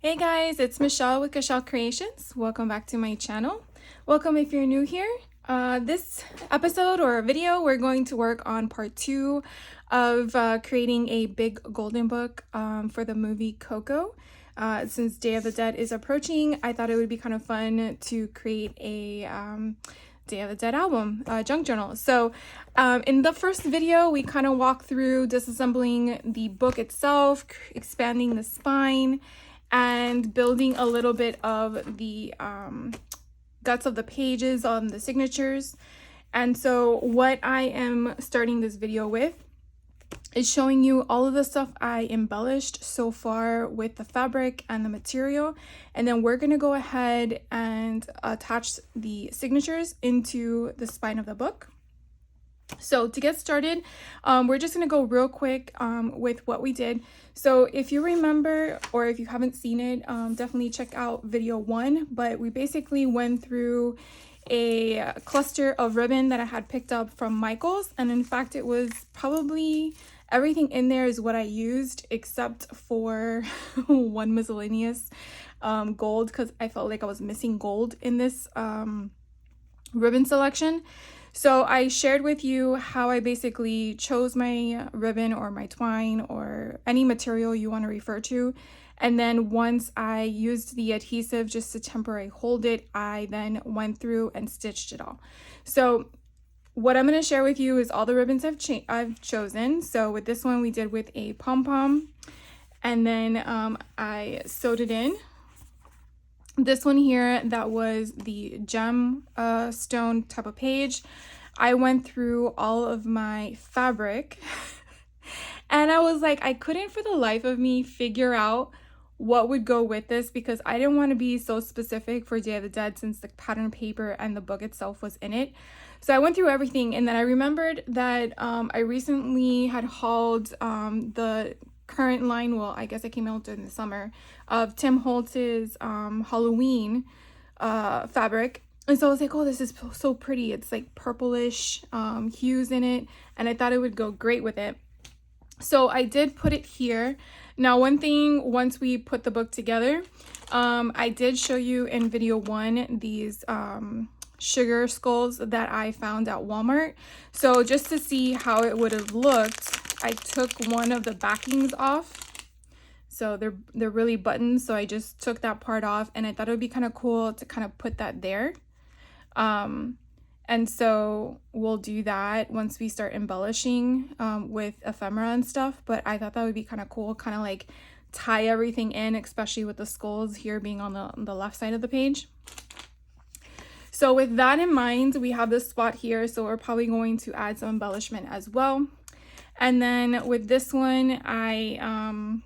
Hey guys, it's Michelle with Michelle Creations. Welcome back to my channel. Welcome if you're new here. This episode or video, we're going to work on part 2 of creating a big golden book for the movie Coco. Since Day of the Dead is approaching, I thought it would be kind of fun to create a Day of the Dead album, junk journal. So in the first video, we kind of walked through disassembling the book itself, expanding the spine, and building a little bit of the guts of the pages on the signatures. And so what I am starting this video with is showing you all of the stuff I embellished so far with the fabric and the material. And then we're going to go ahead and attach the signatures into the spine of the book. So to get started, we're just going to go real quick with what we did. So if you remember, or if you haven't seen it, definitely check out video 1. But we basically went through a cluster of ribbon that I had picked up from Michael's. And in fact, it was probably everything in there is what I used except for one miscellaneous gold, because I felt like I was missing gold in this ribbon selection. So I shared with you how I basically chose my ribbon or my twine or any material you want to refer to. And then once I used the adhesive just to temporarily hold it, I then went through and stitched it all. So what I'm going to share with you is all the ribbons I've chosen. So with this one, we did with a pom-pom, and then I sewed it in. This one here, that was the gem stone type of page. I went through all of my fabric and I was like, I couldn't for the life of me figure out what would go with this, because I didn't want to be so specific for Day of the Dead since the pattern paper and the book itself was in it. So I went through everything, and then I remembered that I recently had hauled the current line, well, I guess it came out in the summer, of Tim Holtz's Halloween fabric. And so I was like, oh, this is so pretty. It's like purplish hues in it, and I thought it would go great with it. So I did put it here. Now, one thing, once we put the book together, I did show you in video 1 these sugar skulls that I found at Walmart. So just to see how it would have looked, I took one of the backings off. So they're really buttoned, so I just took that part off, and I thought it would be kind of cool to kind of put that there. And so we'll do that once we start embellishing with ephemera and stuff. But I thought that would be kind of cool, kind of like tie everything in, especially with the skulls here being on the left side of the page. So with that in mind, we have this spot here, so we're probably going to add some embellishment as well. And then with this one, I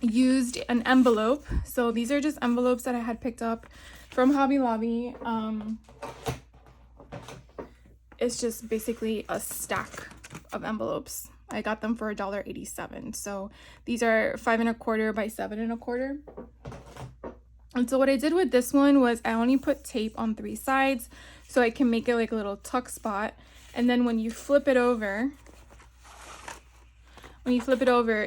used an envelope. So these are just envelopes that I had picked up from Hobby Lobby. It's just basically a stack of envelopes. I got them for $1.87. So these are 5 1/4 by 7 1/4. And so what I did with this one was I only put tape on 3 sides so I can make it like a little tuck spot. And then when you flip it over,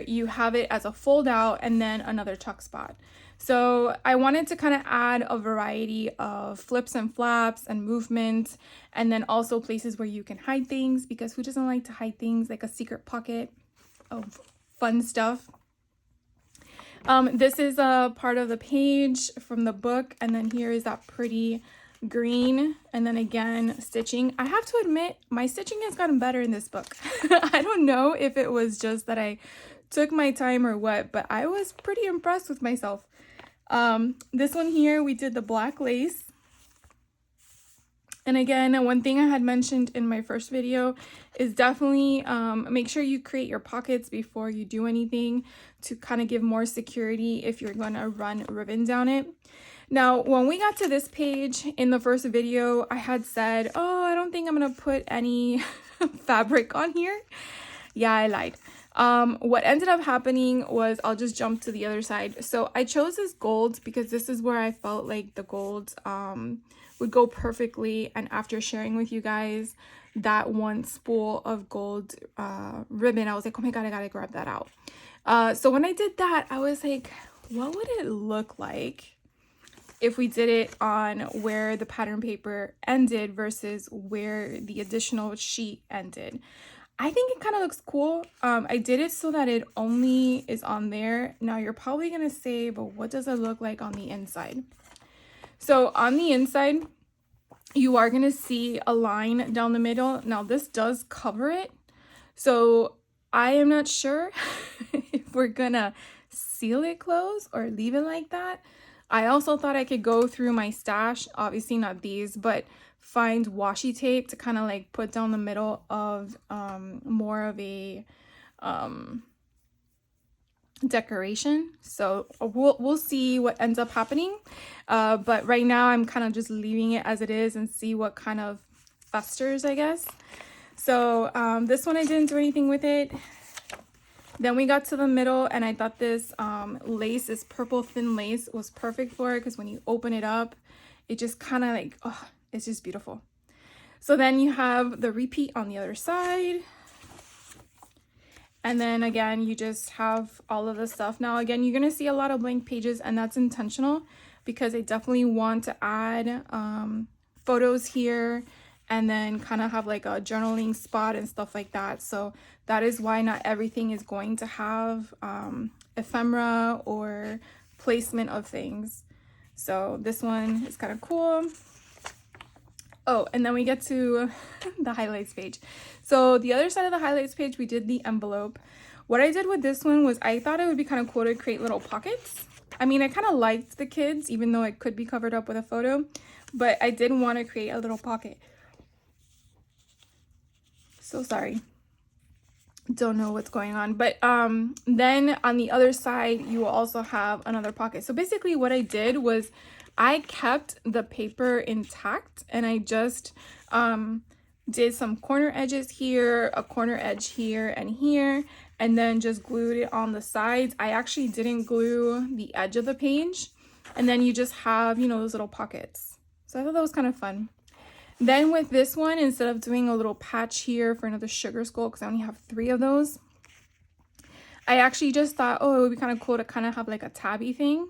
you have it as a fold out and then another tuck spot. So I wanted to kind of add a variety of flips and flaps and movement, and then also places where you can hide things, because who doesn't like to hide things, like a secret pocket of fun stuff. This is a part of the page from the book, and then here is that pretty green, and then again stitching. I have to admit, my stitching has gotten better in this book. I don't know if it was just that I took my time or what, but I was pretty impressed with myself. This one here, we did the black lace. And again, one thing I had mentioned in my first video is definitely make sure you create your pockets before you do anything, to kind of give more security if you're going to run ribbon down it. Now, when we got to this page in the first video, I had said, oh, I don't think I'm going to put any fabric on here. Yeah, I lied. What ended up happening was, I'll just jump to the other side. So I chose this gold because this is where I felt like the gold would go perfectly. And after sharing with you guys that one spool of gold ribbon, I was like, oh my God, I gotta grab that out. So when I did that, I was like, what would it look like if we did it on where the pattern paper ended versus where the additional sheet ended. I think it kind of looks cool. I did it so that it only is on there. Now you're probably gonna say, but what does it look like on the inside? So on the inside, you are gonna see a line down the middle. Now this does cover it. So I am not sure if we're gonna seal it closed or leave it like that. I also thought I could go through my stash, obviously not these, but find washi tape to kind of like put down the middle of more of a decoration. So we'll see what ends up happening. But right now I'm kind of just leaving it as it is and see what kind of festers, I guess. So this one I didn't do anything with it. Then we got to the middle and I thought this lace, this purple thin lace was perfect for it because when you open it up, it just kind of like, oh, it's just beautiful. So then you have the repeat on the other side. And then again, you just have all of the stuff. Now again, you're gonna see a lot of blank pages and that's intentional because I definitely want to add photos here and then kind of have like a journaling spot and stuff like that. So that is why not everything is going to have ephemera or placement of things. So this one is kind of cool. Oh, and then we get to the highlights page. So the other side of the highlights page, we did the envelope. What I did with this one was I thought it would be kind of cool to create little pockets. I mean, I kind of liked the kids, even though it could be covered up with a photo, but I did want to create a little pocket. So sorry. Don't know what's going on. But then on the other side, you will also have another pocket. So basically what I did was I kept the paper intact and I just did some corner edges here, a corner edge here and here, and then just glued it on the sides. I actually didn't glue the edge of the page. And then you just have, you know, those little pockets. So I thought that was kind of fun. Then with this one, instead of doing a little patch here for another sugar skull, because I only have 3 of those, I actually just thought, oh, it would be kind of cool to kind of have like a tabby thing.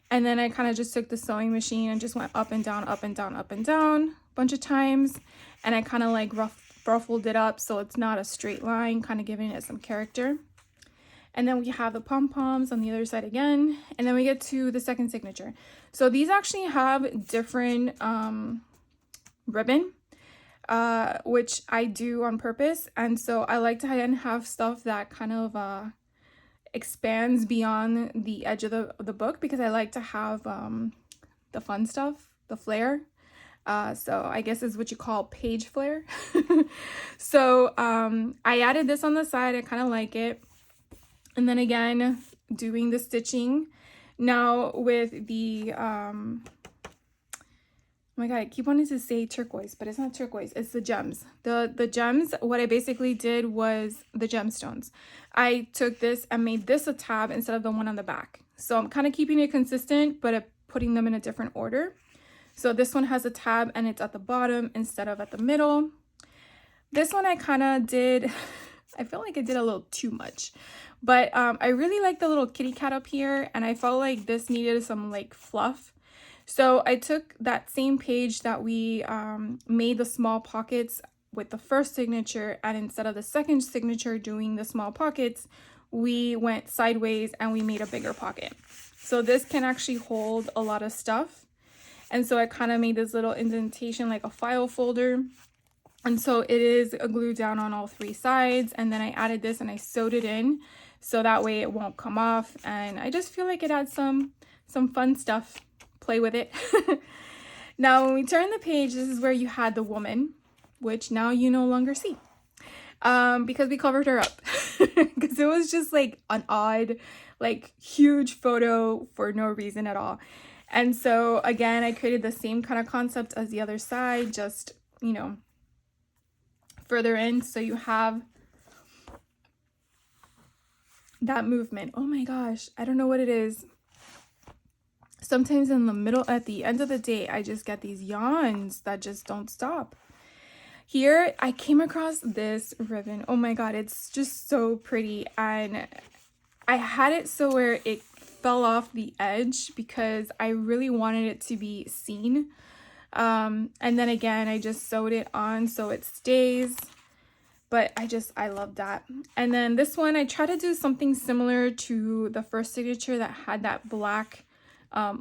And then I kind of just took the sewing machine and just went up and down, up and down, up and down a bunch of times. And I kind of like ruffled it up so it's not a straight line, kind of giving it some character. And then we have the pom-poms on the other side again. And then we get to the second signature. So these actually have different ribbon, which I do on purpose. And so I like to have stuff that kind of expands beyond the edge of the book because I like to have the fun stuff, the flair. So I guess is what you call page flair. So I added this on the side. I kind of like it. And then again, doing the stitching. Now with the oh my god, I keep wanting to say turquoise, but it's not turquoise, it's the gems. The gems, what I basically did was the gemstones. I took this and made this a tab instead of the one on the back. So I'm kind of keeping it consistent, but putting them in a different order. So this one has a tab and it's at the bottom instead of at the middle. This one I kind of did, I feel like I did a little too much. But I really like the little kitty cat up here and I felt like this needed some like fluff. So I took that same page that we made the small pockets with the first signature, and instead of the second signature doing the small pockets, we went sideways and we made a bigger pocket. So this can actually hold a lot of stuff. And so I kind of made this little indentation like a file folder. And so it is glued down on all 3 sides. And then I added this and I sewed it in so that way it won't come off. And I just feel like it adds some fun stuff. Play with it. Now when we turn the page, this is where you had the woman, which now you no longer see because we covered her up because it was just like an odd, like huge photo for no reason at all. And so again, I created the same kind of concept as the other side, just, you know, further in. So you have that movement. Oh my gosh, I don't know what it is. Sometimes in the middle, at the end of the day, I just get these yawns that just don't stop. Here, I came across this ribbon. Oh my god, it's just so pretty. And I had it so where it fell off the edge because I really wanted it to be seen. And then again, I just sewed it on so it stays. But I love that. And then this one, I try to do something similar to the first signature that had that black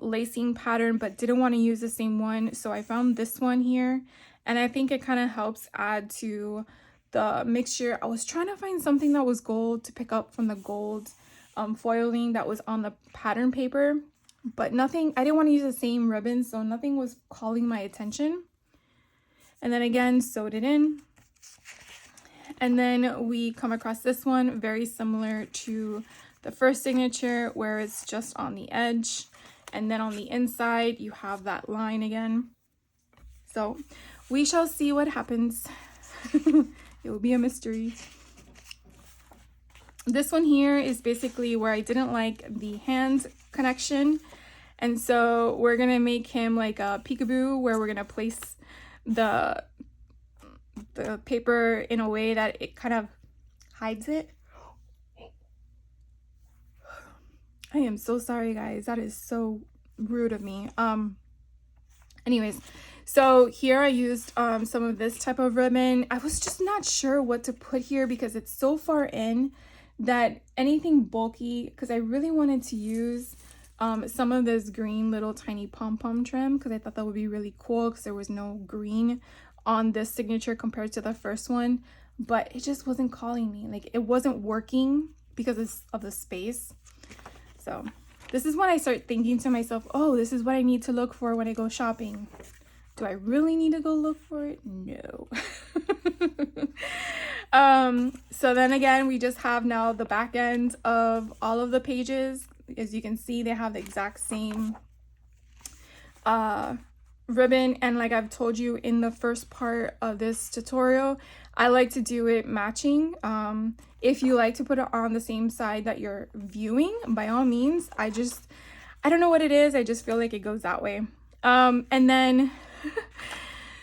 lacing pattern, but didn't want to use the same one. So I found this one here, and I think it kind of helps add to the mixture. I was trying to find something that was gold to pick up from the gold foiling that was on the pattern paper, but nothing, I didn't want to use the same ribbon, so nothing was calling my attention. And then again, sewed it in. And then we come across this one, very similar to the first signature, where it's just on the edge. And then on the inside, you have that line again. So we shall see what happens. It will be a mystery. This one here is basically where I didn't like the hand connection. And so we're going to make him like a peekaboo, where we're going to place the paper in a way that it kind of hides it. I am so sorry, guys. That is so rude of me. Anyways, so here I used some of this type of ribbon. I was just not sure what to put here because it's so far in that anything bulky, because I really wanted to use some of this green little tiny pom-pom trim because I thought that would be really cool because there was no green on this signature compared to the first one, but it just wasn't calling me. Like, it wasn't working because of the space. So this is when I start thinking to myself, oh, this is what I need to look for when I go shopping. Do I really need to go look for it? No. So then again, we just have now the back end of all of the pages. As you can see, they have the exact same ribbon, and like I've told you in the first part of this tutorial, I like to do it matching. If you like to put it on the same side that you're viewing, by all means. I don't know what it is, I just feel like it goes that way. And then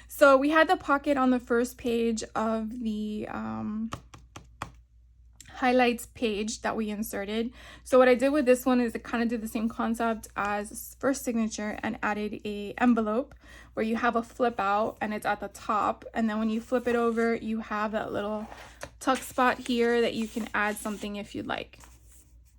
so we had the pocket on the first page of the highlights page that we inserted. So what I did with this one is I kind of did the same concept as first signature and added a envelope where you have a flip out and it's at the top, and then when you flip it over, you have that little tuck spot here that you can add something if you'd like.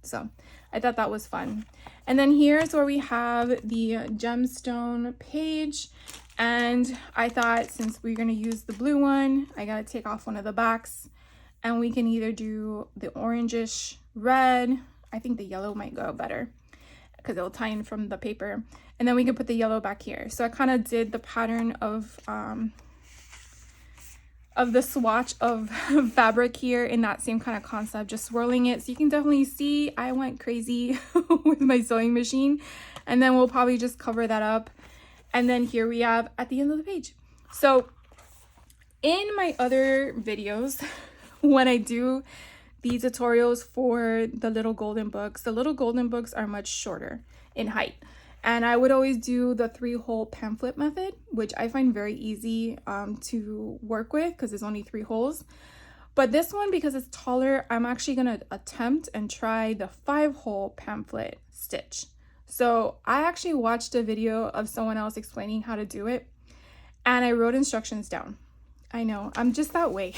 So I thought that was fun. And then here's where we have the gemstone page, and I thought since we're going to use the blue one, I got to take off one of the backs. And we can either do the orangish red. I think the yellow might go better because it'll tie in from the paper. And then we can put the yellow back here. So I kind of did the pattern of the swatch of fabric here in that same kind of concept, just swirling it. So you can definitely see I went crazy with my sewing machine. And then we'll probably just cover that up. And then here we have at the end of the page. So in my other videos, when I do the tutorials for the little golden books are much shorter in height. And I would always do the 3-hole pamphlet method, which I find very easy to work with because there's only 3 holes. But this one, because it's taller, I'm actually going to attempt and try the 5-hole pamphlet stitch. So I actually watched a video of someone else explaining how to do it, and I wrote instructions down. I know, I'm just that way.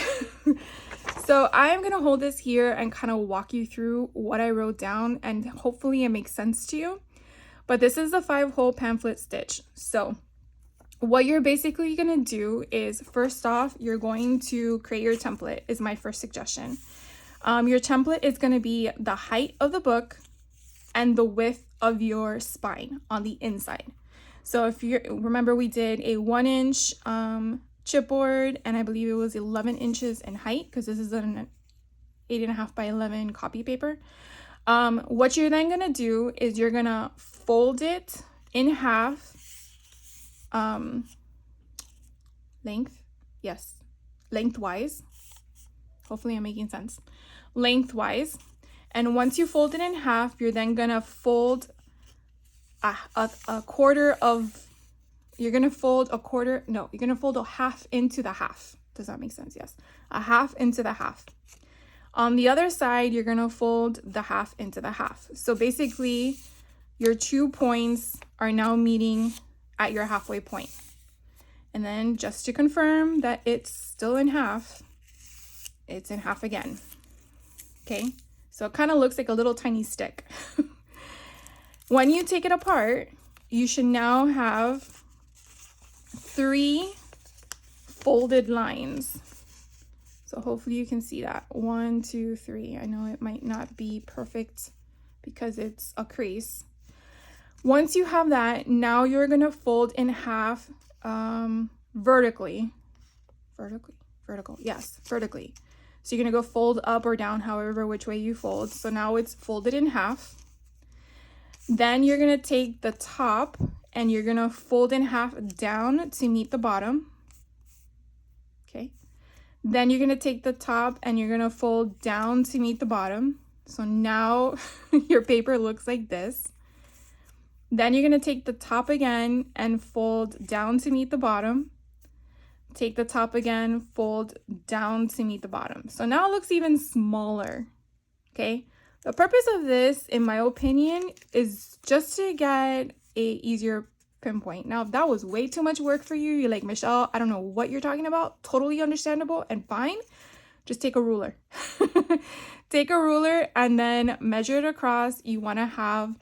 So I'm going to hold this here and kind of walk you through what I wrote down, and hopefully it makes sense to you. But this is the 5-hole pamphlet stitch. So what you're basically going to do is, first off, you're going to create your template, is my first suggestion. Your template is going to be the height of the book and the width of your spine on the inside. So if you remember, we did a 1-inch chipboard, and I believe it was 11 inches in height because this is an 8.5 by 11 copy paper. What you're then gonna do is you're gonna fold it in half, lengthwise. Hopefully I'm making sense. Lengthwise, and once you fold it in half, you're then gonna fold a quarter of. You're going to fold a quarter, no, you're going to fold a half into the half. Does that make sense? Yes. A half into the half. On the other side, you're going to fold the half into the half. So basically, your 2 points are now meeting at your halfway point. And then just to confirm that it's still in half, it's in half again. Okay, so it kind of looks like a little tiny stick. When you take it apart, you should now have 3 folded lines. So hopefully you can see that. 1, 2, 3. I know it might not be perfect because it's a crease. Once you have that, now you're gonna fold in half vertically. Yes, vertically. So you're gonna go fold up or down, however which way you fold. So now it's folded in half. Then you're gonna take the top and you're gonna fold in half down to meet the bottom. Okay. Then you're gonna take the top and you're gonna fold down to meet the bottom. So now your paper looks like this. Then you're gonna take the top again and fold down to meet the bottom. Take the top again, fold down to meet the bottom. So now it looks even smaller, okay? The purpose of this, in my opinion, is just to get a easier pinpoint. Now, if that was way too much work for you, you're like, Michelle, I don't know what you're talking about. Totally understandable and fine. Just take a ruler. Take a ruler and then measure it across. You wanna have,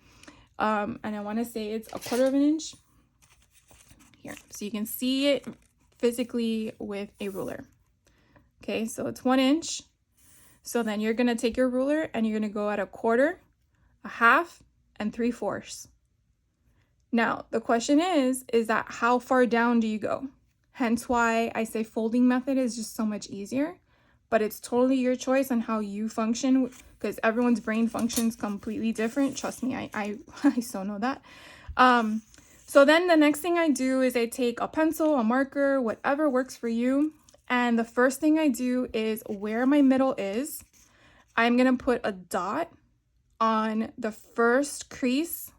and I wanna say it's 1/4 of an inch. Here, so you can see it physically with a ruler. Okay, so it's 1 inch. So then you're gonna take your ruler and you're gonna go at 1/4, 1/2, and 3/4. Now, the question is that how far down do you go? Hence why I say folding method is just so much easier, but it's totally your choice on how you function because everyone's brain functions completely different. Trust me, I so know that. So then the next thing I do is I take a pencil, a marker, whatever works for you. And the first thing I do is where my middle is, I'm gonna put a dot on the first crease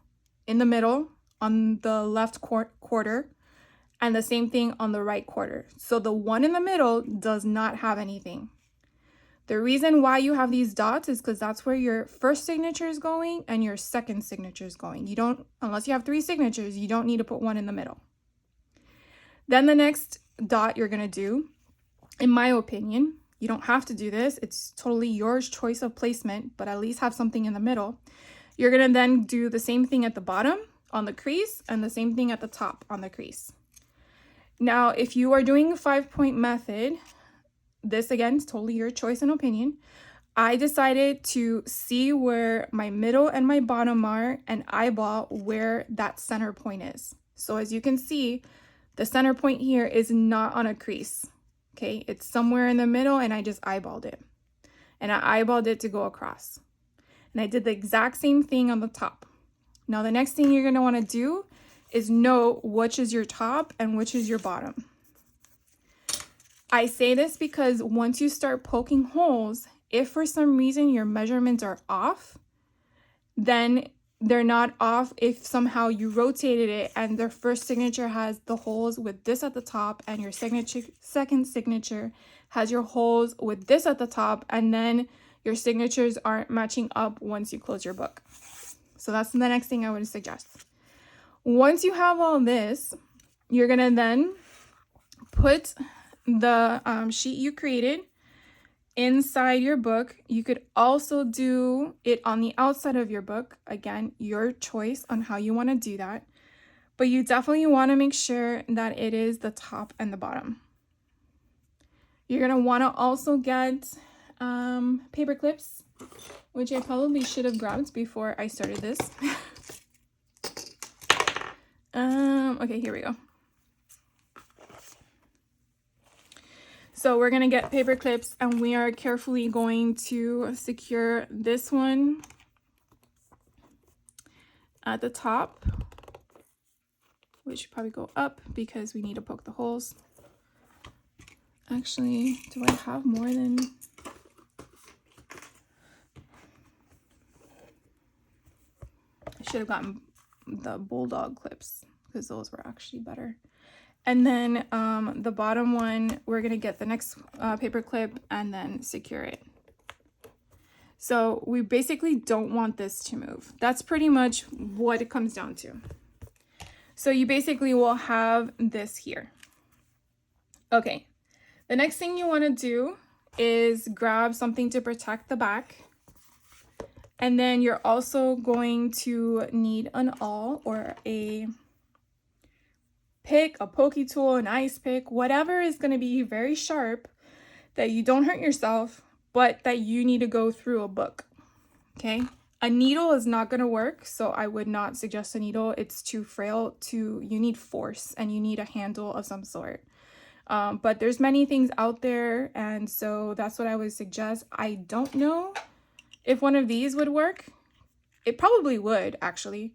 in the middle on the left quarter and the same thing on the right quarter. So the one in the middle does not have anything. The reason why you have these dots is because that's where your first signature is going and your second signature is going. You don't, unless you have 3 signatures, you don't need to put one in the middle. Then the next dot you're gonna do, in my opinion, you don't have to do this. It's totally your choice of placement, but at least have something in the middle. You're gonna then do the same thing at the bottom on the crease and the same thing at the top on the crease. Now, if you are doing a 5-point method, this again is totally your choice and opinion. I decided to see where my middle and my bottom are and eyeball where that center point is. So as you can see, the center point here is not on a crease. Okay, it's somewhere in the middle and I just eyeballed it. And I eyeballed it to go across. And I did the exact same thing on the top. Now the next thing you're gonna wanna do is know which is your top and which is your bottom. I say this because once you start poking holes, if for some reason your measurements are off, then they're not off if somehow you rotated it and their first signature has the holes with this at the top and your second signature has your holes with this at the top, and then your signatures aren't matching up once you close your book. So that's the next thing I would suggest. Once you have all this, you're gonna then put the sheet you created inside your book. You could also do it on the outside of your book. Again, your choice on how you want to do that. But you definitely want to make sure that it is the top and the bottom. You're going to want to also get paper clips, which I probably should have grabbed before I started this. Okay, here we go. So we're gonna get paper clips and we are carefully going to secure this one at the top, which should probably go up because we need to poke the holes. Actually, do I have more than... I should have gotten the bulldog clips because those were actually better. And then the bottom one, we're gonna get the next paper clip and then secure it. So we basically don't want this to move. That's pretty much what it comes down to. So you basically will have this here. Okay, the next thing you want to do is grab something to protect the back. And then you're also going to need an awl or a pick, a pokey tool, an ice pick, whatever is going to be very sharp that you don't hurt yourself, but that you need to go through a book. Okay, a needle is not going to work, so I would not suggest a needle. It's too frail. You need force and you need a handle of some sort. But there's many things out there, and so that's what I would suggest. I don't know if one of these would work. It probably would, actually,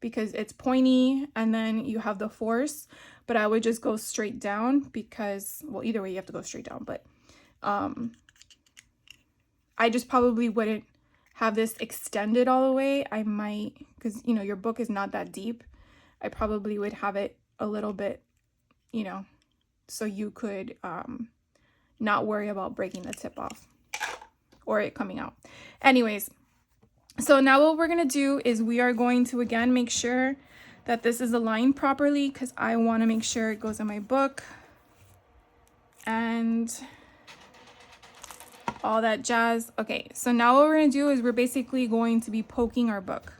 because it's pointy and then you have the force, but I would just go straight down because, well, either way you have to go straight down, but I just probably wouldn't have this extended all the way. I might, because, you know, your book is not that deep. I probably would have it a little bit, you know, so you could not worry about breaking the tip off or it coming out. Anyways, so now what we're going to do is we are going to, again, make sure that this is aligned properly because I want to make sure it goes in my book and all that jazz. Okay, so now what we're going to do is we're basically going to be poking our book.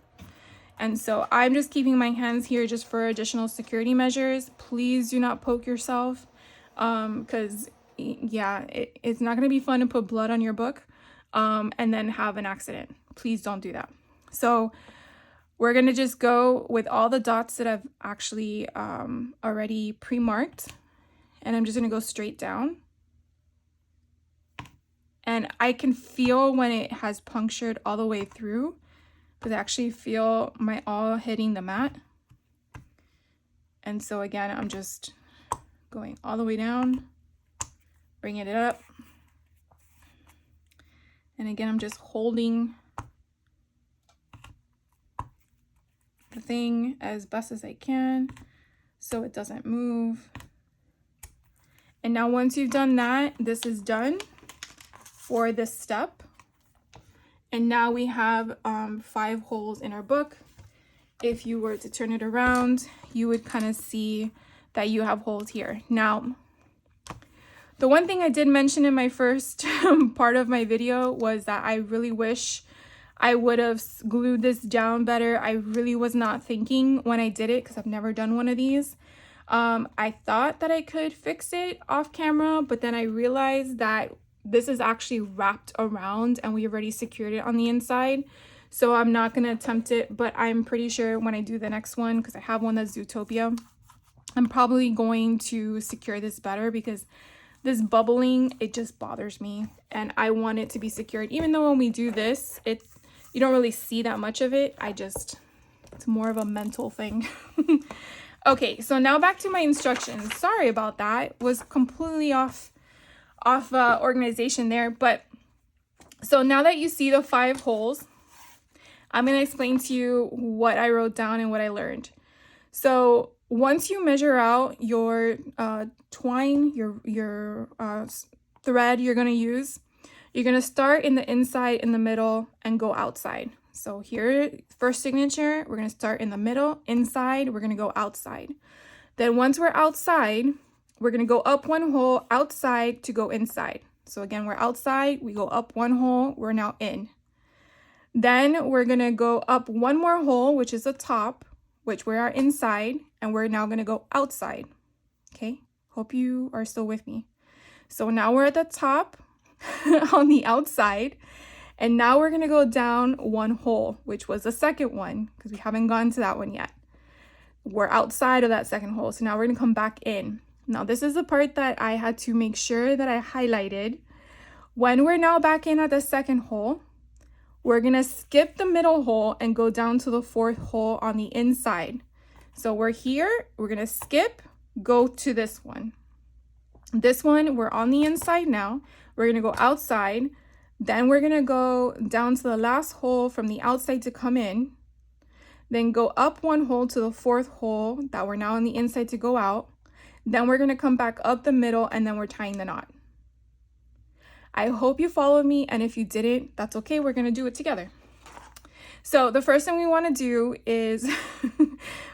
And so I'm just keeping my hands here just for additional security measures. Please do not poke yourself because, yeah, it's not going to be fun to put blood on your book and then have an accident. Please don't do that. So we're going to just go with all the dots that I've actually already pre-marked. And I'm just going to go straight down. And I can feel when it has punctured all the way through, because I actually feel my awl hitting the mat. And so again, I'm just going all the way down, bringing it up. And again, I'm just holding the thing as best as I can so it doesn't move. And now once you've done that, this is done for this step. And now we have 5 holes in our book. If you were to turn it around, you would kind of see that you have holes here. Now, the one thing I did mention in my first part of my video was that I really wish I would have glued this down better. I really was not thinking when I did it because I've never done one of these. I thought that I could fix it off camera, but then I realized that this is actually wrapped around and we already secured it on the inside. So I'm not going to attempt it, but I'm pretty sure when I do the next one, because I have one that's Zootopia, I'm probably going to secure this better because this bubbling, it just bothers me and I want it to be secured. Even though when we do this, you don't really see that much of it. It's more of a mental thing. Okay, so now back to my instructions. Sorry about that. It was completely off organization there, but so now that you see the 5 holes, I'm going to explain to you what I wrote down and what I learned. So once you measure out your twine, your thread you're going to use, you're going to start in the inside, in the middle, and go outside. So here, first signature, we're going to start in the middle, inside, we're going to go outside. Then once we're outside, we're going to go up 1 hole outside to go inside. So again, we're outside, we go up 1 hole, we're now in. Then we're going to go up 1 more hole, which is the top, which we are inside, and we're now going to go outside. Okay, hope you are still with me. So now we're at the top on the outside, and now we're going to go down 1 hole, which was the second one, because we haven't gone to that one yet. We're outside of that second hole, so now we're going to come back in. Now, this is the part that I had to make sure that I highlighted. When we're now back in at the second hole, we're going to skip the middle hole and go down to the 4th hole on the inside. So we're here, we're going to skip, go to this one. This one, we're on the inside now. We're going to go outside. Then we're going to go down to the last hole from the outside to come in. Then go up 1 hole to the 4th hole that we're now on the inside to go out. Then we're going to come back up the middle and then we're tying the knot. I hope you followed me, and if you didn't, that's okay. We're gonna do it together. So the first thing we want to do is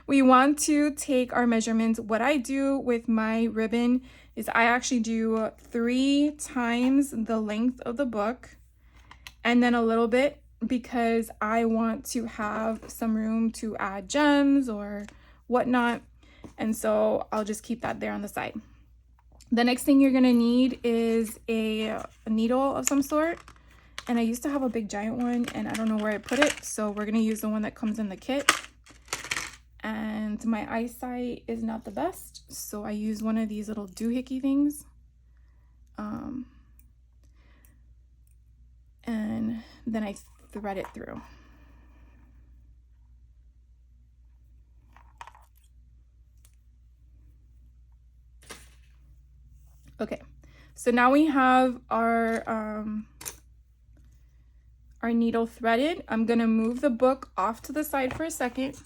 we want to take our measurements. What I do with my ribbon is I actually do 3 times the length of the book and then a little bit, because I want to have some room to add gems or whatnot. And so I'll just keep that there on the side. The next thing you're gonna need is a needle of some sort. And I used to have a big giant one and I don't know where I put it. So we're gonna use the one that comes in the kit. And my eyesight is not the best, so I use one of these little doohickey things. And then I thread it through. Okay, so now we have our needle threaded. I'm gonna move the book off to the side for a second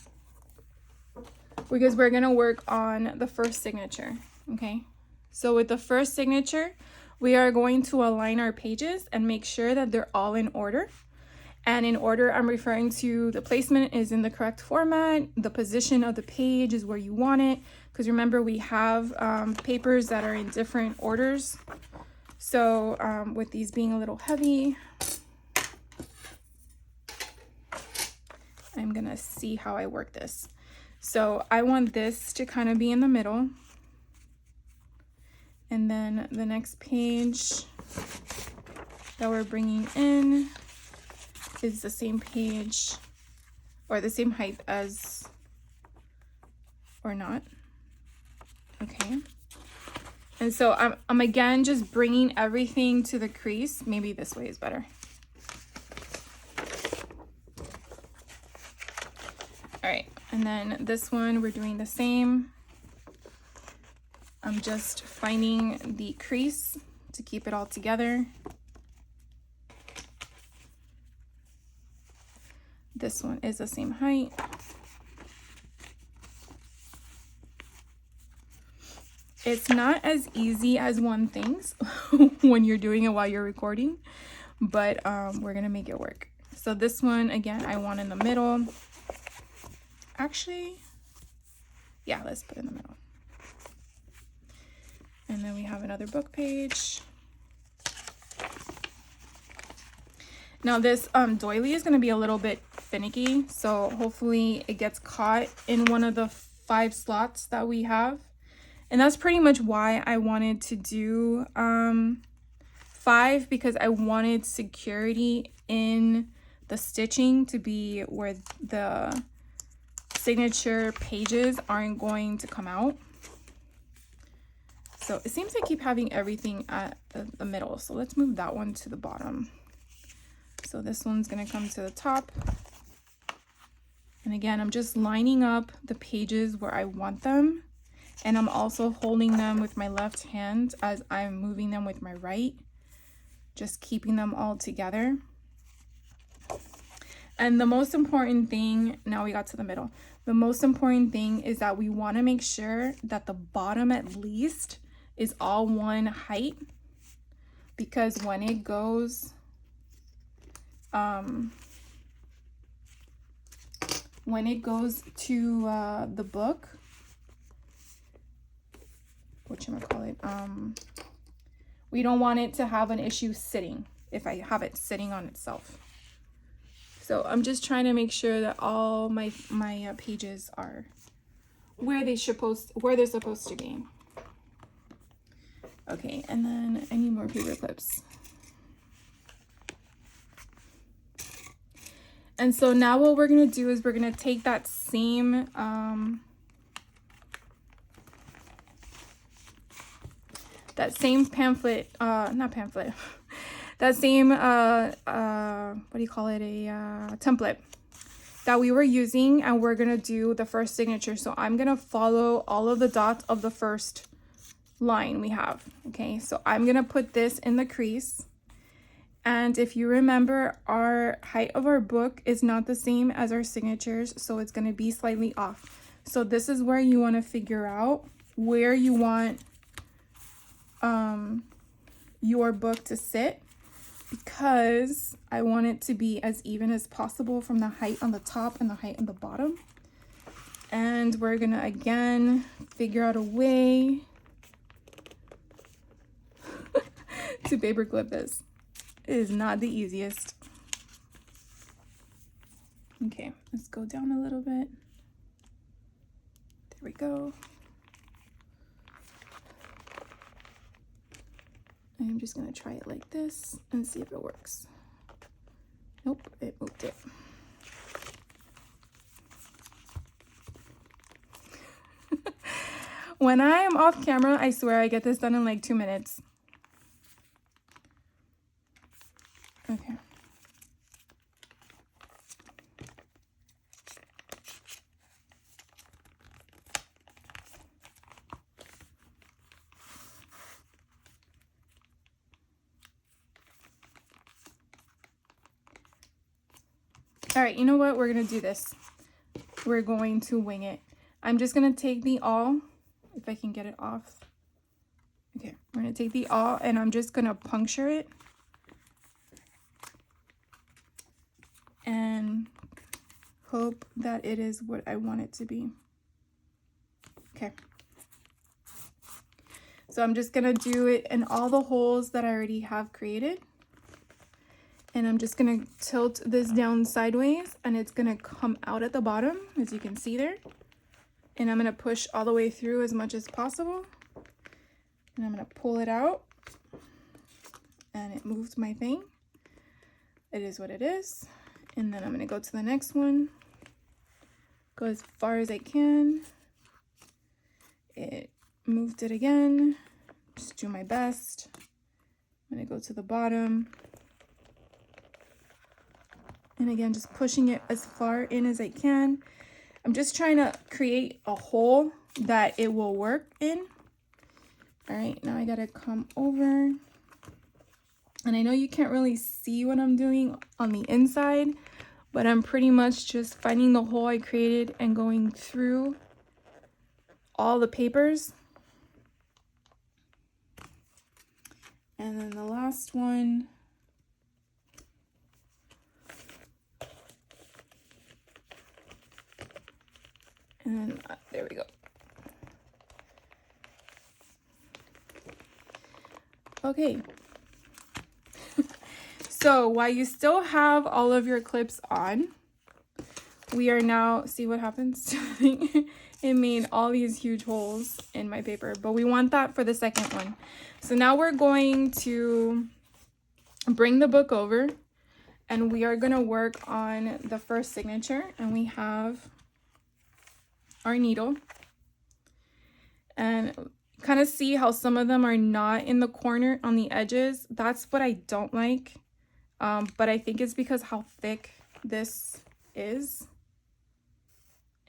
because we're gonna work on the first signature, okay? So with the first signature, we are going to align our pages and make sure that they're all in order. And in order, I'm referring to the placement is in the correct format, the position of the page is where you want it, because remember we have papers that are in different orders. So with these being a little heavy, I'm gonna see how I work this. So I want this to kind of be in the middle. And then the next page that we're bringing in is the same page or the same height as, or not. Okay. And so I'm again just bringing everything to the crease. Maybe this way is better. All right, and then this one we're doing the same. I'm just finding the crease to keep it all together. This one is the same height. It's not as easy as one thinks when you're doing it while you're recording, but we're gonna make it work. So this one, again, I want in the middle. Actually, yeah, let's put it in the middle. And then we have another book page. Now this doily is going to be a little bit finicky, so hopefully it gets caught in one of the 5 slots that we have. And that's pretty much why I wanted to do 5, because I wanted security in the stitching to be where the signature pages aren't going to come out. So it seems I keep having everything at the middle. So let's move that one to the bottom. So this one's gonna come to the top. And again, I'm just lining up the pages where I want them. And I'm also holding them with my left hand as I'm moving them with my right. Just keeping them all together. And the most important thing, now we got to the middle. The most important thing is that we wanna make sure that the bottom at least is all one height, because when it goes to the book, we don't want it to have an issue sitting if I have it sitting on itself. So I'm just trying to make sure that all my pages are where they're supposed to be. Okay, and then I need more paper clips. And so now what we're gonna do is we're gonna take that same pamphlet, not pamphlet, that same what do you call it, a template that we were using, and we're gonna do the first signature. So I'm gonna follow all of the dots of the first line we have. Okay, so I'm gonna put this in the crease, and if you remember, our height of our book is not the same as our signatures, so it's gonna be slightly off. So this is where you want to figure out where you want your book to sit, because I want it to be as even as possible from the height on the top and the height on the bottom. And we're gonna again figure out a way to paperclip this. It is not the easiest. Okay, let's go down a little bit. There we go. I'm just gonna try it like this and see if it works. Nope, it moved it. When I am off camera, I swear I get this done in like 2 minutes. Okay. All right, you know what? We're gonna do this. We're going to wing it. I'm just gonna take the awl, if I can get it off. Okay, we're gonna take the awl and I'm just gonna puncture it. And hope that it is what I want it to be. Okay. So I'm just gonna do it in all the holes that I already have created. And I'm just gonna tilt this down sideways and it's gonna come out at the bottom, as you can see there. And I'm gonna push all the way through as much as possible. And I'm gonna pull it out. And it moved my thing. It is what it is. And then I'm gonna go to the next one. Go as far as I can. It moved it again. Just do my best. I'm gonna go to the bottom. And again, just pushing it as far in as I can. I'm just trying to create a hole that it will work in. All right, now I gotta come over. And I know you can't really see what I'm doing on the inside, but I'm pretty much just finding the hole I created and going through all the papers. And then the last one. And then, there we go. Okay. So while you still have all of your clips on, we are now, see what happens? It made all these huge holes in my paper, but we want that for the second one. So now we're going to bring the book over and we are going to work on the first signature, and we have our needle. And kind of see how some of them are not in the corner on the edges. That's what I don't like. But I think it's because how thick this is.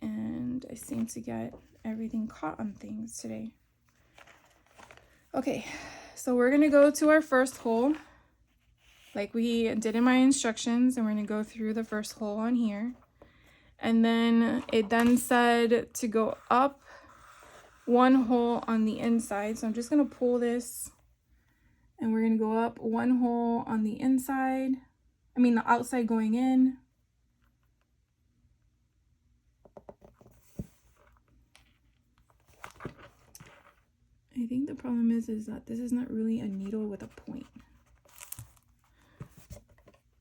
And I seem to get everything caught on things today. Okay, so we're gonna go to our first hole like we did in my instructions, and we're gonna go through the first hole on here. And then it then said to go up one hole on the inside. So I'm just gonna pull this and we're gonna go up one hole on the inside. I mean the outside going in. I think the problem is that this is not really a needle with a point.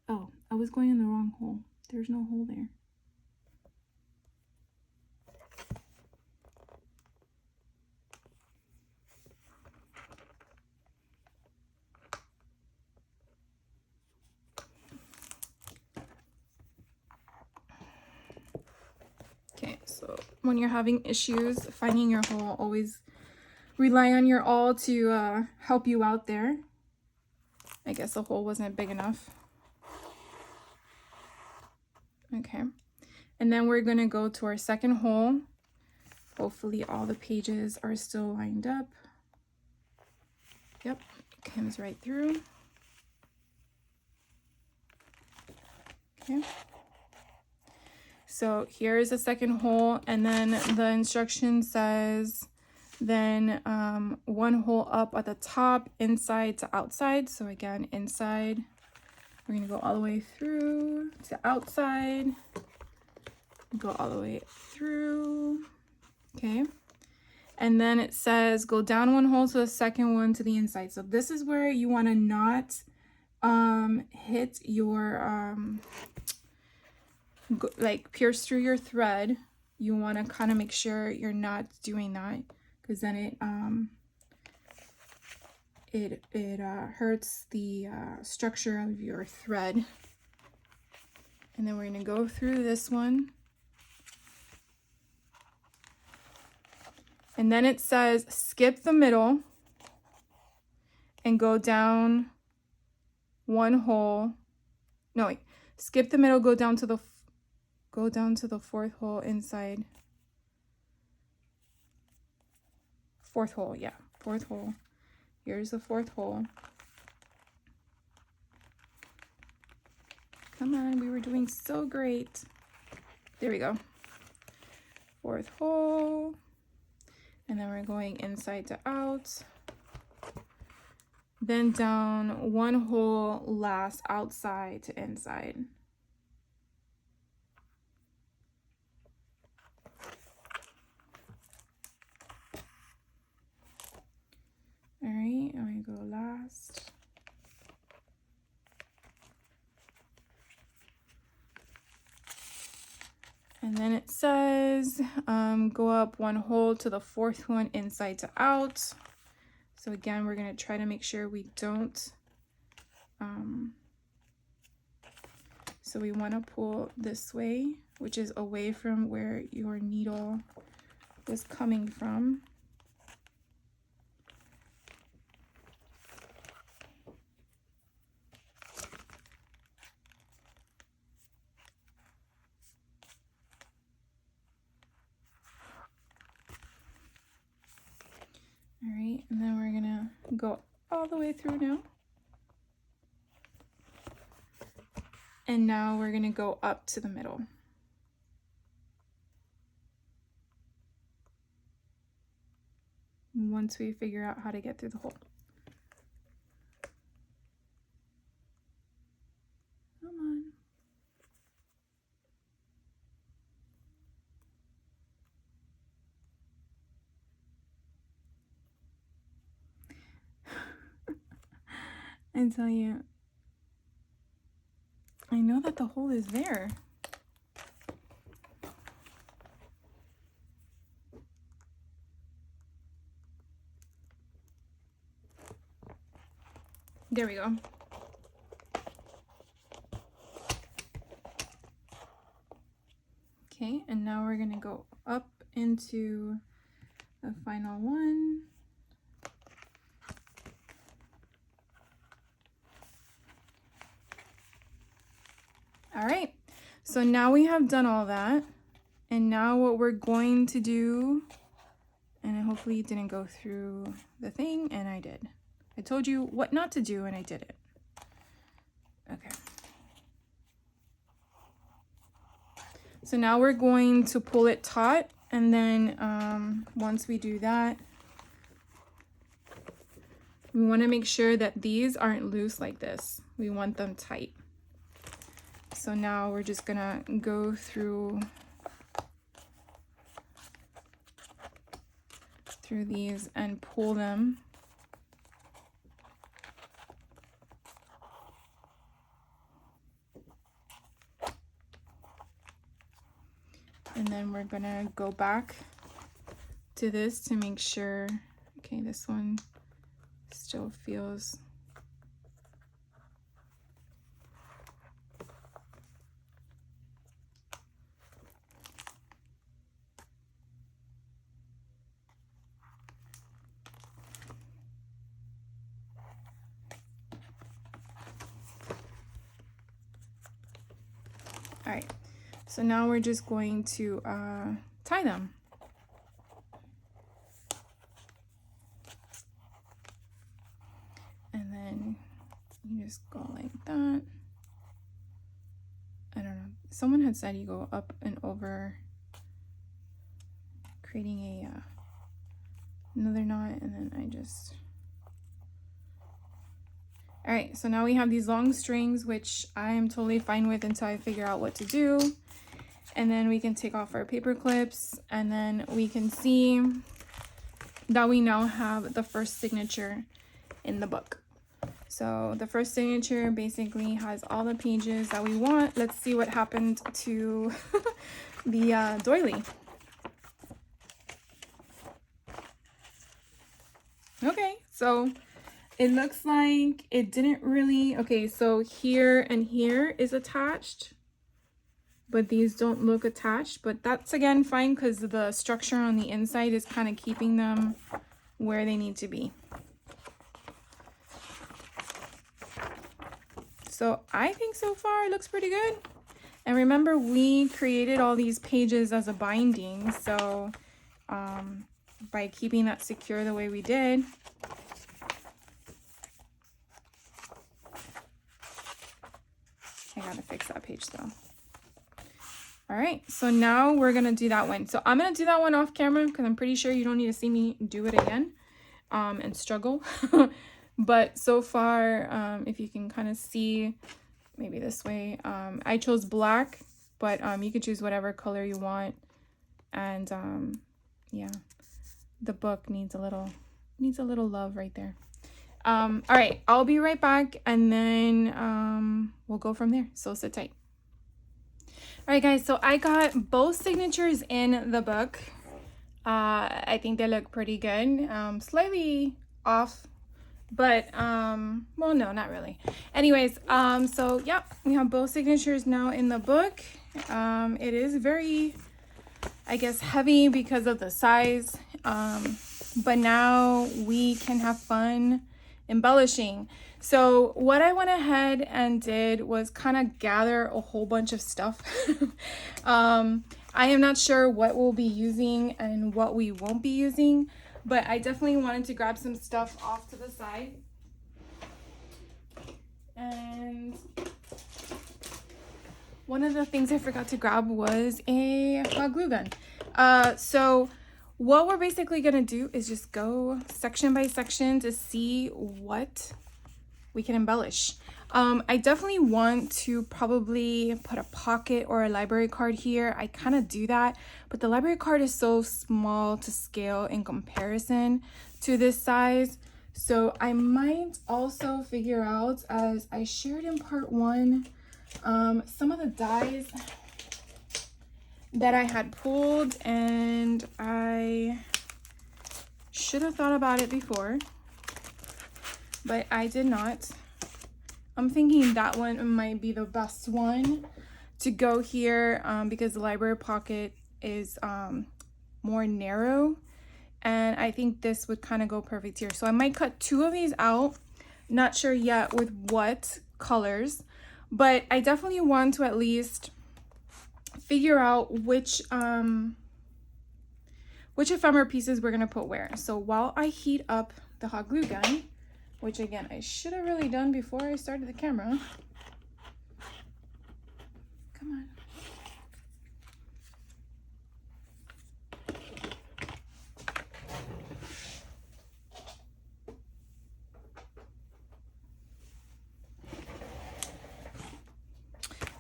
Oh, I was going in the wrong hole. There's no hole there. Okay, so when you're having issues finding your hole, always rely on your awl to help you out there. I guess the hole wasn't big enough. Okay, and then we're gonna go to our second hole. Hopefully all the pages are still lined up. Yep, it comes right through. Okay. So here is the second hole, and then the instruction says then one hole up at the top, inside to outside. So again, inside, we're gonna go all the way through to outside, go all the way through, okay? And then it says go down one hole to the second one to the inside. So this is where you wanna not hit your, like pierce through your thread. You wanna kind of make sure you're not doing that, because then it hurts the structure of your thread. And then we're gonna go through this one. And then it says skip the middle and go down one hole. No, wait. Skip the middle, go down to the fourth hole inside. Fourth hole, yeah, fourth hole. Here's the fourth hole. Come on, we were doing so great. There we go. Fourth hole. And then we're going inside to out. Then down one hole last, outside to inside. All right, I'm gonna go last. And then it says go up one hole to the fourth one inside to out. So again, we're gonna try to make sure we don't, so we wanna pull this way, which is away from where your needle was coming from. All right, and then we're gonna go all the way through now. And now we're gonna go up to the middle. Once we figure out how to get through the hole. Come on. I tell you, I know that the hole is there. There we go. Okay, and now we're gonna go up into the final one. All right, so now we have done all that. And now what we're going to do, and hopefully it didn't go through the thing, and I did. I told you what not to do, and I did it. Okay. So now we're going to pull it taut, and then once we do that, we want to make sure that these aren't loose like this. We want them tight. So now we're just gonna go through these and pull them. And then we're gonna go back to this to make sure, okay, this one still feels. All right, so now we're just going to tie them. And then you just go like that. I don't know. Someone had said you go up and over, creating a another knot, and then I just... All right, so now we have these long strings, which I am totally fine with until I figure out what to do. And then we can take off our paper clips, and then we can see that we now have the first signature in the book. So the first signature basically has all the pages that we want. Let's see what happened to the doily. Okay, so it looks like it didn't really... Okay, so here and here is attached, but these don't look attached. But that's, again, fine because the structure on the inside is kind of keeping them where they need to be. So I think so far it looks pretty good. And remember, we created all these pages as a binding. So by keeping that secure the way we did, I gotta fix that page though. All right, so now we're gonna do that one. So I'm gonna do that one off camera because I'm pretty sure you don't need to see me do it again and struggle. But so far, if you can kind of see, maybe this way, I chose black, but you can choose whatever color you want. And yeah, the book needs a little love right there. All right, I'll be right back, and then we'll go from there. So sit tight. All right, guys, so I got both signatures in the book. I think they look pretty good. Slightly off, but well, no, not really. Anyways, so yeah, we have both signatures now in the book. It is very, I guess, heavy because of the size, but now we can have fun embellishing. So what I went ahead and did was kind of gather a whole bunch of stuff. I am not sure what we'll be using and what we won't be using, but I definitely wanted to grab some stuff off to the side. And one of the things I forgot to grab was a hot glue gun. So what we're basically gonna do is just go section by section to see what we can embellish. I definitely want to probably put a pocket or a library card here. I kind of do that, but the library card is so small to scale in comparison to this size. So I might also figure out, as I shared in part one, some of the dies that I had pulled, and I should have thought about it before, but I did not. I'm thinking that one might be the best one to go here because the library pocket is more narrow, and I think this would kind of go perfect here. So I might cut two of these out, not sure yet with what colors, but I definitely want to at least figure out which ephemera pieces we're gonna put where. So while I heat up the hot glue gun, which again, I should have really done before I started the camera. Come on.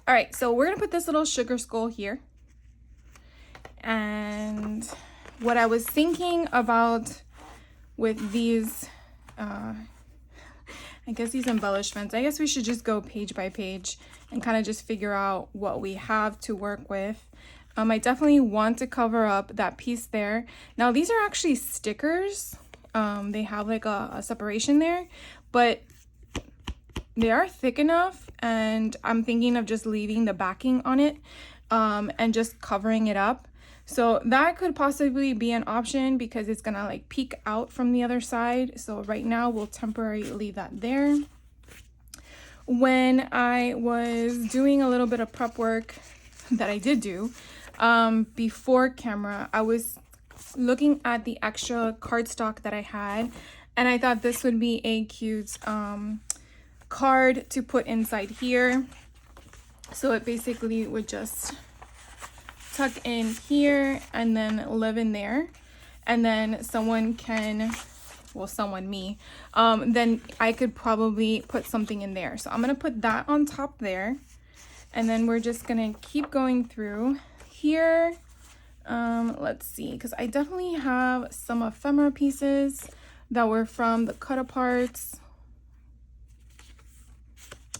All right, so we're gonna put this little sugar skull here. And what I was thinking about with these, I guess these embellishments, I guess we should just go page by page and kind of just figure out what we have to work with. I definitely want to cover up that piece there. Now these are actually stickers. They have like a separation there, but they are thick enough, and I'm thinking of just leaving the backing on it and just covering it up. So that could possibly be an option because it's gonna like peek out from the other side. So right now we'll temporarily leave that there. When I was doing a little bit of prep work that I did do before camera, I was looking at the extra cardstock that I had, and I thought this would be a cute card to put inside here. So it basically would just tuck in here and then live in there. and then someone can, well, someone, me, then I could probably put something in there. So I'm gonna put that on top there, and then we're just gonna keep going through here. Let's see, because I definitely have some ephemera pieces that were from the cut aparts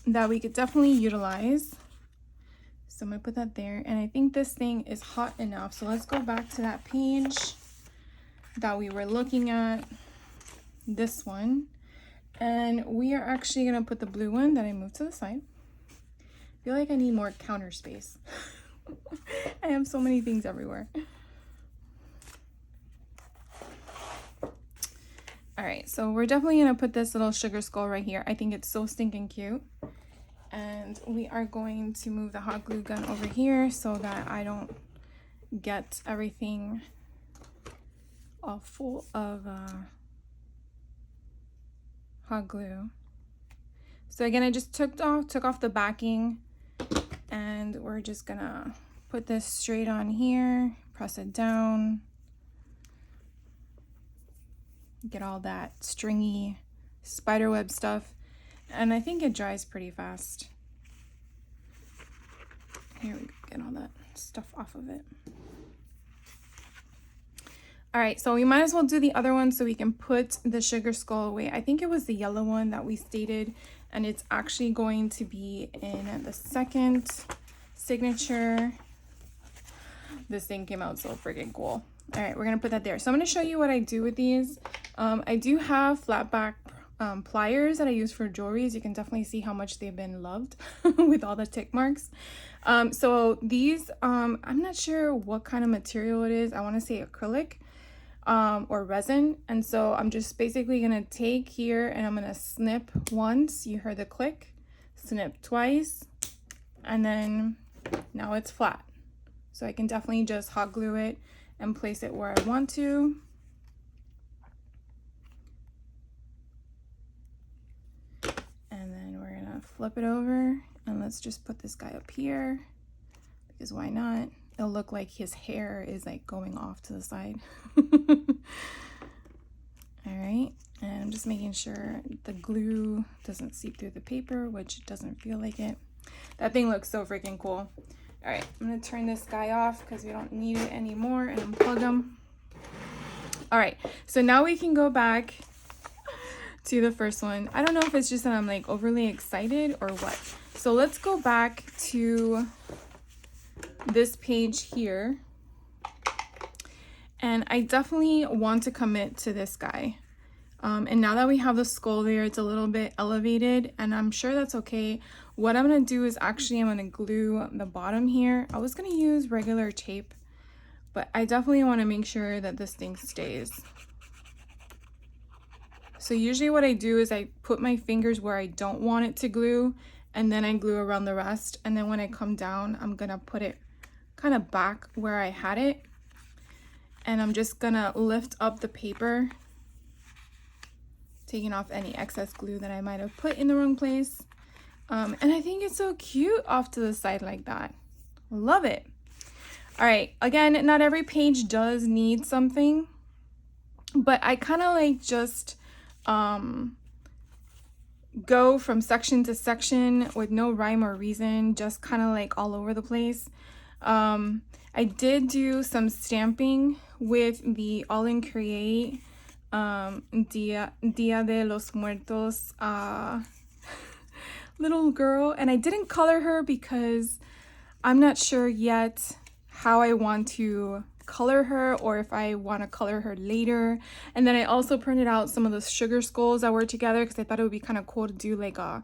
that we could definitely utilize. So I'm gonna put that there, and I think this thing is hot enough. So let's go back to that page that we were looking at, this one, and we are actually gonna put the blue one that I moved to the side. I feel like I need more counter space. I have so many things everywhere. All right, so we're definitely gonna put this little sugar skull right here. I think it's so stinking cute. And we are going to move the hot glue gun over here so that I don't get everything all full of hot glue. So again, I just took off the backing, and we're just gonna put this straight on here, press it down, get all that stringy spiderweb stuff. And I think it dries pretty fast. Here we go, get all that stuff off of it. All right, so we might as well do the other one so we can put the sugar skull away. I think it was the yellow one that we stated, and it's actually going to be in the second signature. This thing came out so freaking cool. All right, we're gonna put that there. So I'm gonna show you what I do with these. I do have flat back pliers that I use for jewelry. As you can definitely see how much they've been loved with all the tick marks. So these, I'm not sure what kind of material it is. I want to say acrylic or resin. And so I'm just basically going to take here and I'm going to snip once. You heard the click. Snip twice. And then now it's flat. So I can definitely just hot glue it and place it where I want to. Flip it over, and let's just put this guy up here, because why not? It'll look like his hair is like going off to the side. All right, and I'm just making sure the glue doesn't seep through the paper, which doesn't feel like it. That thing looks so freaking cool. All right, I'm gonna turn this guy off because we don't need it anymore and unplug him. All right, so now we can go back to the first one. I don't know if it's just that I'm like overly excited or what. So let's go back to this page here. And I definitely want to commit to this guy. And now that we have the skull there, it's a little bit elevated, and I'm sure that's okay. What I'm gonna do is actually I'm gonna glue the bottom here. I was gonna use regular tape, but I definitely want to make sure that this thing stays. So usually what I do is I put my fingers where I don't want it to glue, and then I glue around the rest. And then when I come down, I'm gonna put it kind of back where I had it. And I'm just gonna lift up the paper, taking off any excess glue that I might have put in the wrong place. And I think it's so cute off to the side like that. Love it. All right, again, not every page does need something, but I kind of like just go from section to section with no rhyme or reason, just kind of like all over the place. I did do some stamping with the All in Create Dia de los Muertos little girl, and I didn't color her because I'm not sure yet how I want to color her, or if I want to color her later. And then I also printed out some of the sugar skulls that were together because I thought it would be kind of cool to do like a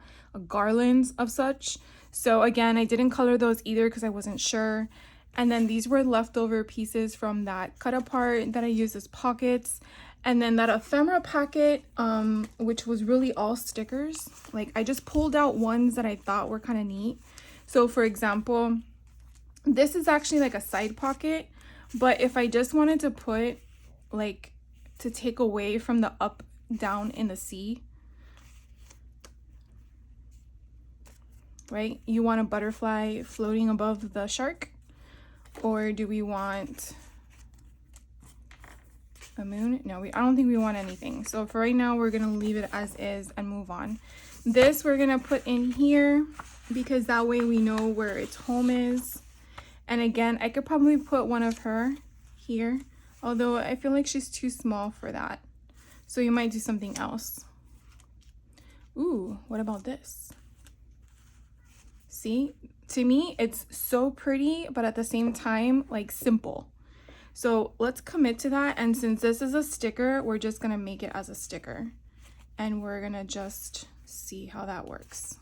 garland of such. So again, I didn't color those either because I wasn't sure. And then these were leftover pieces from that cut apart that I used as pockets. And then that ephemera packet, which was really all stickers. Like I just pulled out ones that I thought were kind of neat. So for example, this is actually like a side pocket. But if I just wanted to put, like, to take away from the up, down in the sea, right? You want a butterfly floating above the shark? Or do we want A moon? No, I don't think we want anything. So for right now, we're going to leave it as is and move on. This we're going to put in here because that way we know where its home is. And again, I could probably put one of her here, although I feel like she's too small for that. So you might do something else. Ooh, what about this? See, to me, it's so pretty, but at the same time, like simple. So let's commit to that. And since this is a sticker, we're just gonna make it as a sticker. And we're gonna just see how that works.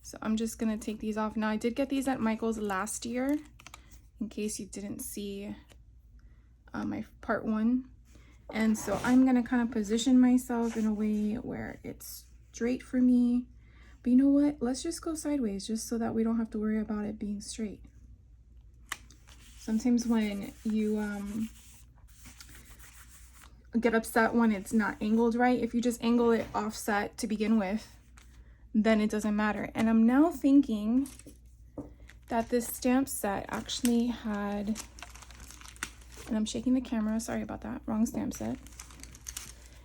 So I'm just gonna take these off. Now I did get these at Michael's last year, in case you didn't see my part 1. And so I'm gonna kind of position myself in a way where it's straight for me. But you know what? Let's just go sideways just so that we don't have to worry about it being straight. Sometimes when you get upset when it's not angled right, if you just angle it offset to begin with, then it doesn't matter. And I'm now thinking that this stamp set actually had, and I'm shaking the camera, sorry about that, wrong stamp set.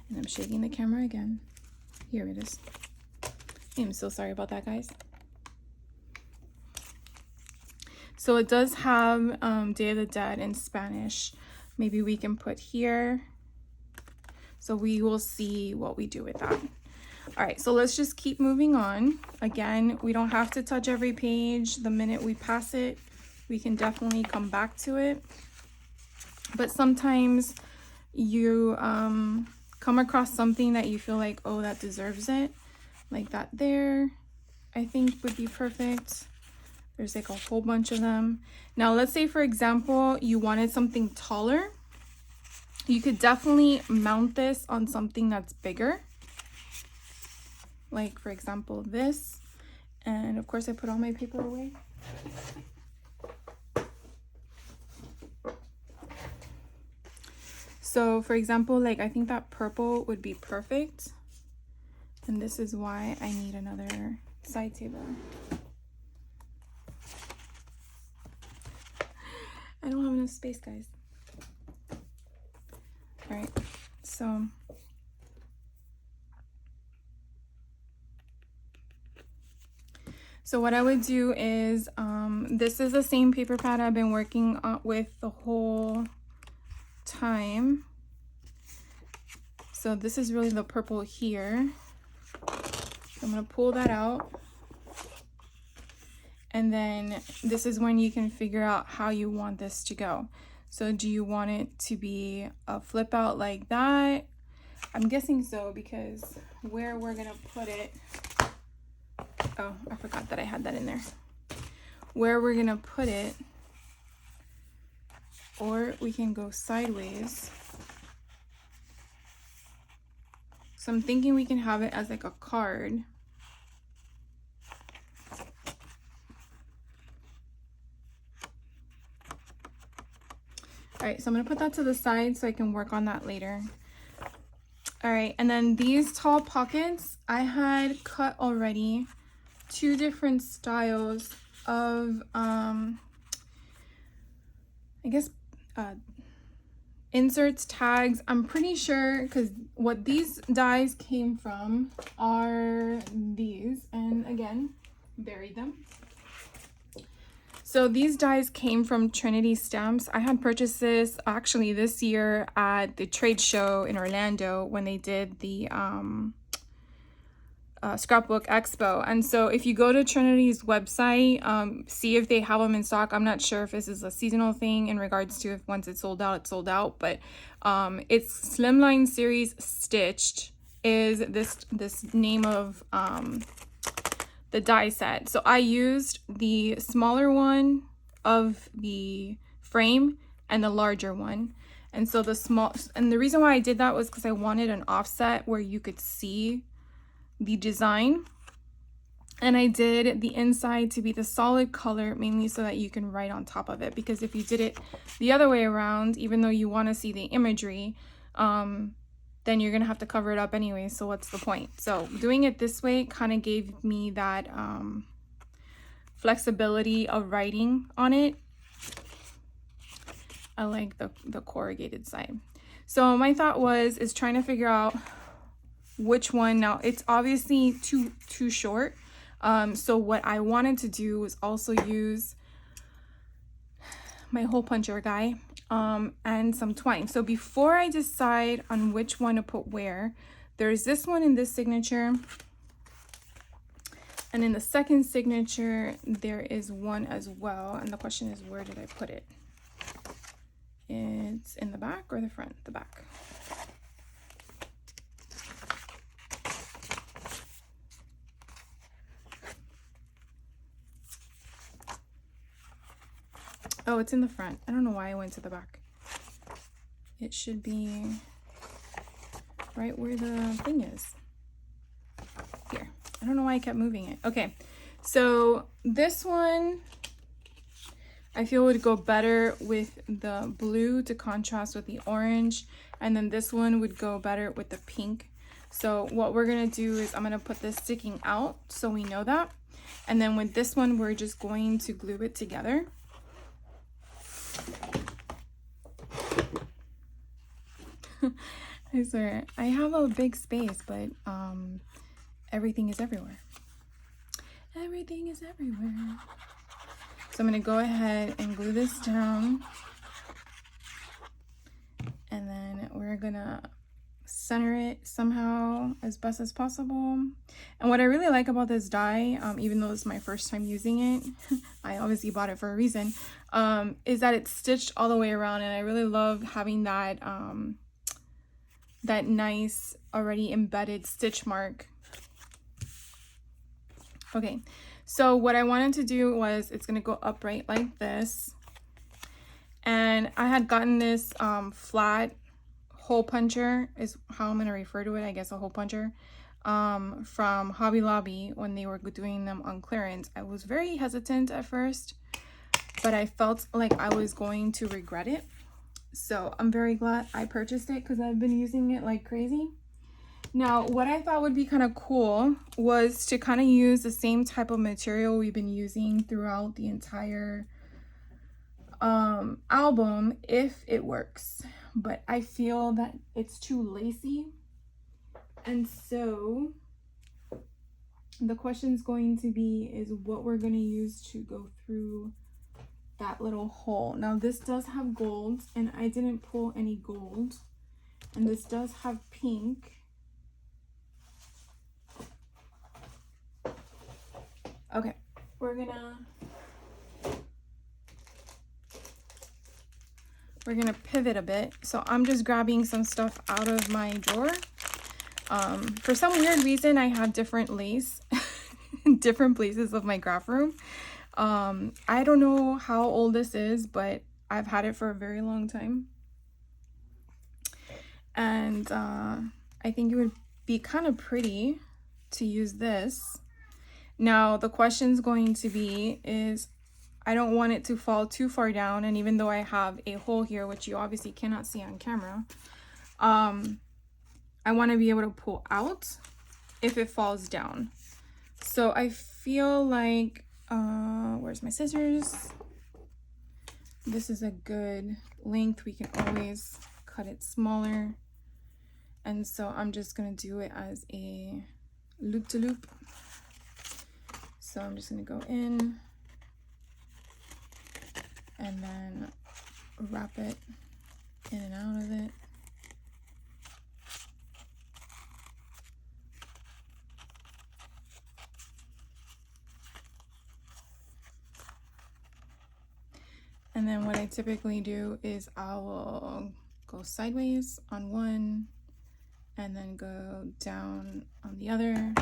And I'm shaking the camera again. Here it is. I'm so sorry about that, guys. So it does have Day of the Dead in Spanish. Maybe we can put here. So we will see what we do with that. All right, so let's just keep moving on. Again, we don't have to touch every page. The minute we pass it, we can definitely come back to it. But sometimes you come across something that you feel like, oh, that deserves it. Like that there, I think would be perfect. There's like a whole bunch of them. Now, let's say, for example, you wanted something taller. You could definitely mount this on something that's bigger. Like, for example, this. And of course, I put all my paper away. So, for example, like, I think that purple would be perfect. And this is why I need another side table. I don't have enough space, guys. All right, so what I would do is, this is the same paper pad I've been working with the whole time. So this is really the purple here. I'm gonna pull that out. And then this is when you can figure out how you want this to go. So do you want it to be a flip out like that? I'm guessing so, because where we're gonna put it, oh, I forgot that I had that in there. Where we're gonna put it, or we can go sideways. So I'm thinking we can have it as like a card. All right, so I'm gonna put that to the side so I can work on that later. All right, and then these tall pockets, I had cut already 2 different styles of, I guess, inserts, tags. I'm pretty sure, because what these dies came from are these, and again, buried them. So these dies came from Trinity Stamps. I had purchased this actually this year at the trade show in Orlando when they did the Scrapbook Expo. And so if you go to Trinity's website, see if they have them in stock. I'm not sure if this is a seasonal thing in regards to if once it's sold out, it's sold out. But it's Slimline Series Stitched is this name of the die set. So I used the smaller one of the frame and the larger one. And so the reason why I did that was because I wanted an offset where you could see the design. And I did the inside to be the solid color, mainly so that you can write on top of it. Because if you did it the other way around, even though you want to see the imagery, then you're gonna have to cover it up anyway, so what's the point? So doing it this way kind of gave me that flexibility of writing on it. I like the corrugated side. So my thought is trying to figure out which one. Now it's obviously too short. So what I wanted to do was also use my hole puncher guy and some twine. So before I decide on which one to put where, there's this one in this signature. And in the second signature, there is one as well. And the question is, where did I put it? It's in the back or the front? The back. Oh, it's in the front. I don't know why I went to the back. It should be right where the thing is. Here. I don't know why I kept moving it. Okay, so this one I feel would go better with the blue to contrast with the orange, and then this one would go better with the pink. So what we're gonna do is I'm gonna put this sticking out so we know that, and then with this one we're just going to glue it together. I swear, I have a big space, but everything is everywhere. Everything is everywhere. So I'm going to go ahead and glue this down. And then we're going to center it somehow as best as possible. And what I really like about this die, even though it's my first time using it, I obviously bought it for a reason, is that it's stitched all the way around. And I really love having that, that nice already embedded stitch mark. Okay, so what I wanted to do was, it's going to go upright like this. And I had gotten this flat hole puncher, is how I'm going to refer to it, I guess, a hole puncher, from Hobby Lobby when they were doing them on clearance. I was very hesitant at first, but I felt like I was going to regret it. So I'm very glad I purchased it because I've been using it like crazy. Now, what I thought would be kind of cool was to kind of use the same type of material we've been using throughout the entire album if it works. But I feel that it's too lacy. And so the question is going to be is what we're going to use to go through that little hole. Now this does have gold and I didn't pull any gold. And this does have pink. Okay, we're gonna pivot a bit. So I'm just grabbing some stuff out of my drawer. For some weird reason, I have different lace in different places of my craft room. I don't know how old this is, but I've had it for a very long time. And I think it would be kind of pretty to use this. Now, the question's going to be is, I don't want it to fall too far down. And even though I have a hole here, which you obviously cannot see on camera, I want to be able to pull out if it falls down. So I feel like, where's my scissors? This is a good length. We can always cut it smaller. And so I'm just going to do it as a loop-to-loop. So I'm just going to go in and then wrap it in and out of it. And then what I typically do is I will go sideways on one and then go down on the other.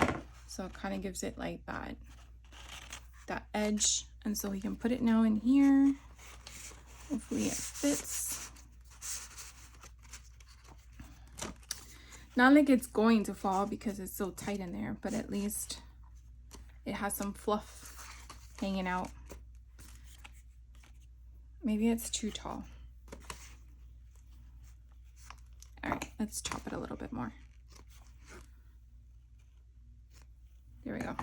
So it kind of gives it like that edge. And so we can put it now in here. Hopefully it fits. Not like it's going to fall because it's so tight in there, but at least it has some fluff hanging out. Maybe it's too tall. All right, let's chop it a little bit more. There we go.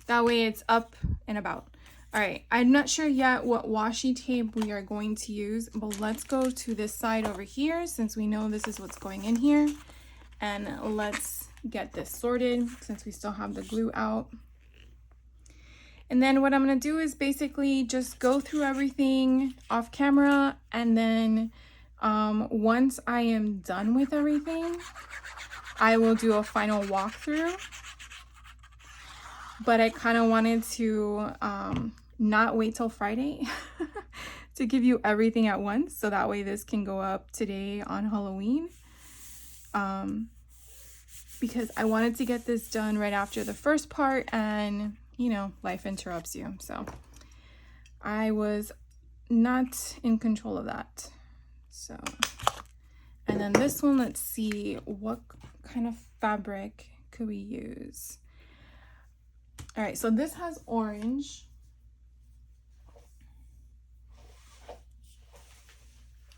That way it's up and about. All right, I'm not sure yet what washi tape we are going to use, but let's go to this side over here since we know this is what's going in here. And let's get this sorted since we still have the glue out. And then what I'm going to do is basically just go through everything off camera, and then once I am done with everything, I will do a final walkthrough. But I kind of wanted to not wait till Friday to give you everything at once, so that way this can go up today on Halloween. Because I wanted to get this done right after the first part, and you know, life interrupts you. So I was not in control of that. So, and then this one, let's see, what kind of fabric could we use? All right, so this has orange.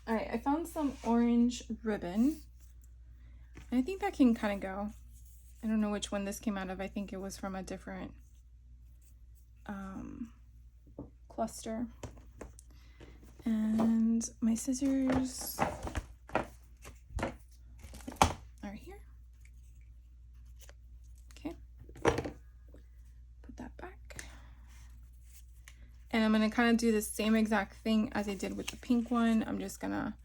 All right, I found some orange ribbon. I think that can kind of go. I don't know which one this came out of. I think it was from a different cluster. And my scissors are here. Okay. Put that back. And I'm going to kind of do the same exact thing as I did with the pink one. I'm just going to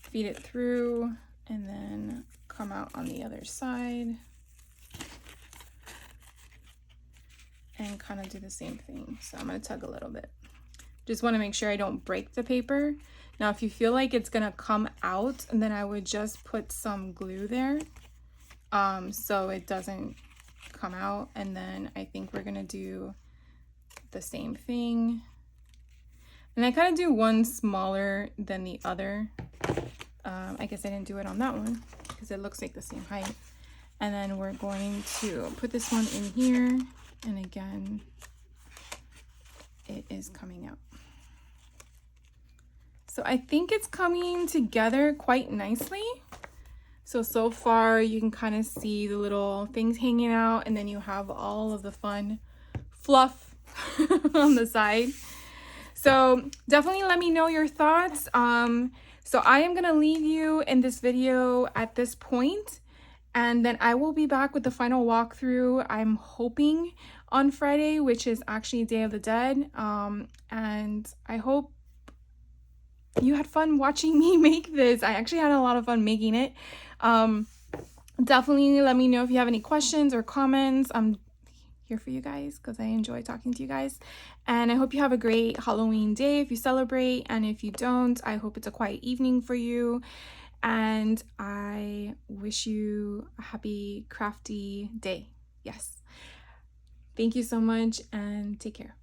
feed it through and then come out on the other side and kind of do the same thing. So I'm going to tug a little bit. Just want to make sure I don't break the paper. Now, if you feel like it's going to come out, and then I would just put some glue there so it doesn't come out. And then I think we're going to do the same thing. And I kind of do one smaller than the other. I guess I didn't do it on that one because it looks like the same height. And then we're going to put this one in here. And again, it is coming out. So I think it's coming together quite nicely. So far you can kind of see the little things hanging out, and then you have all of the fun fluff on the side. So definitely let me know your thoughts. So I am gonna leave you in this video at this point, and then I will be back with the final walkthrough. I'm hoping on Friday, which is actually Day of the Dead. And I hope you had fun watching me make this. I actually had a lot of fun making it. Definitely let me know if you have any questions or comments. I'm here for you guys because I enjoy talking to you guys. And I hope you have a great Halloween day if you celebrate. And if you don't, I hope it's a quiet evening for you. And I wish you a happy, crafty day. Yes. Thank you so much and take care.